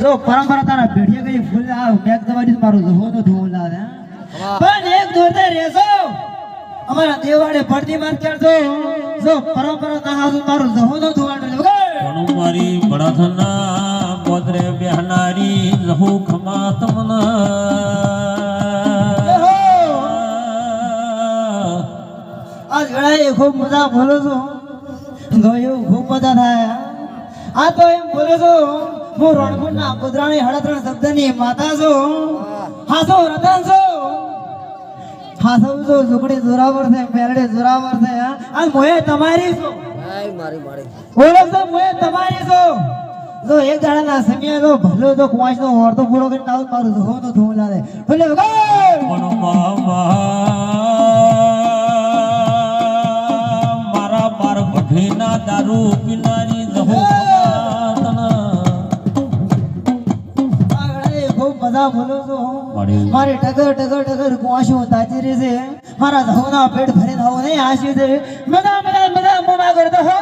જો પરંપરા તારા પેઢીએ કઈ ફૂલ આ બેગ દવાની મારું જહો તો ધોવું લાવે પણ એક દોરતે રેસો અમારા દેવાડે પડતી માર કરજો જો પરંપરા ના હાસુ મારું જહો તો ધોવાડે ઘણું મારી બળાથના પોદરે બેહનારી લહુ ખમા તમના આજ ગળાએ ખૂબ મજા બોલો છો ગયો ખૂબ મજા થાય આ તો એમ બોલો છો હું રણપુરના કુદરાણી 38 શબ્દની માતા છું હાસો રતન છું હાસો જો ઝુકડી જોરાવર છે મેરડે જોરાવર છે આ મોએ તમારી છું મારી બોલો તો મોએ તમારી છું જો એક દાડાના સમય જો ભલો તો કુવાસનો ઓરતો પૂરો કરીને આવું મારું ધો તો ધો લાવે ભલે પણ મારા બાર ભઠીના દારૂ પીનારી જહો મજા બોલો છો મારી ટગર ટગર ટગર કુવાસું તાજી રહે છે મારા ધવના પેટ ભરીને આવું નહીં આશી છે મજા મજા મજા મોમાં કરતો હો